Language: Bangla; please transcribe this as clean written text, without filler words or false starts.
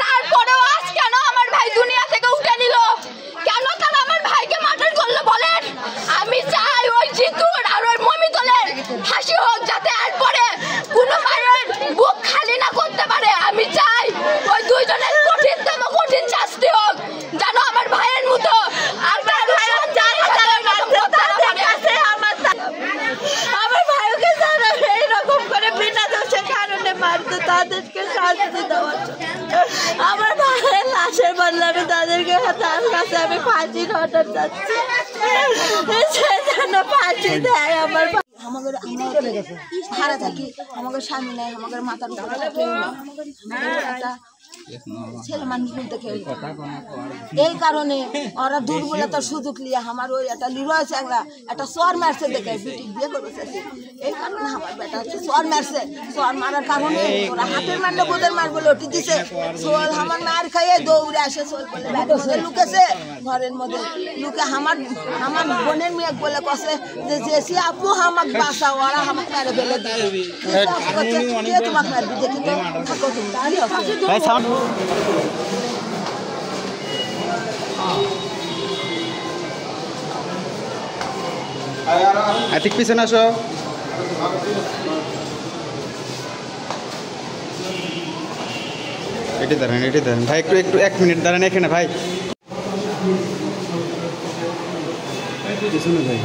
তারপরেও আজ কেন আমার ভাই দুনিয়া থেকে উঠে নিল? কেন তারা আমার ভাইকে মার্ডার করলো বলেন? আমি চাই ওই জিতুর আর ওই মমিতুলের ফাঁসি হোক, যাতে এরপরে কোনো মায়ের বুক খালি না করতে পারে। আমি চাই ওই দুইজনের কঠিনতম কঠিন শাস্তি হোক, যেন আমার ভাইয়ের মতো আর আমার ভাইকে যারা এইরকম করে বিনা দোষে কারণে মারতো তাদেরকে শাস্তি দেওয়ার জন্য আমার ভাইয়ের লাশের বদলে আমি তাদেরকে তার কাছে আমি ফাঁসির অর্ডার যাচ্ছি, সে যেন ফাঁসি দেয়। আমার আমাদের ভাড়া থাকি, আমাদের স্বামী নেই, আমাদের মাথার উপরে কেউ নেই, একটা ছেলে মানুষ বলতে কেউ। এই কারণে ওরা দুর্বলতার সুযোগ নিয়ে আমার ওই একটা লিরয় চ্যাংরা একটা চর মারছে দেখে বিটি বিয়ে করেছে। এই কারণে আমার বেটা হচ্ছে চর মারছে, চর মারার কারণে ওরা হাতের মারলে বোধের মার বলে উঠে দিছে। সোল আমার মার খাইয়ে দৌড়ে আসে, সোল বলে লুকেছে ঘরের মধ্যে লুকে আমার বোনের মেয়ে বলে কষে যে জেসি আপু আমাক বাসা, ওরা আমাকে মেরে ফেলে দিয়ে তোমাকে মারবি, দেখি তো থাকো তুমি। ঠিক পিছনে আসো। এটি দাঁড়ান ভাই, একটু 1 মিনিট দাঁড়ান এখানে ভাই। পিছনে ভাই।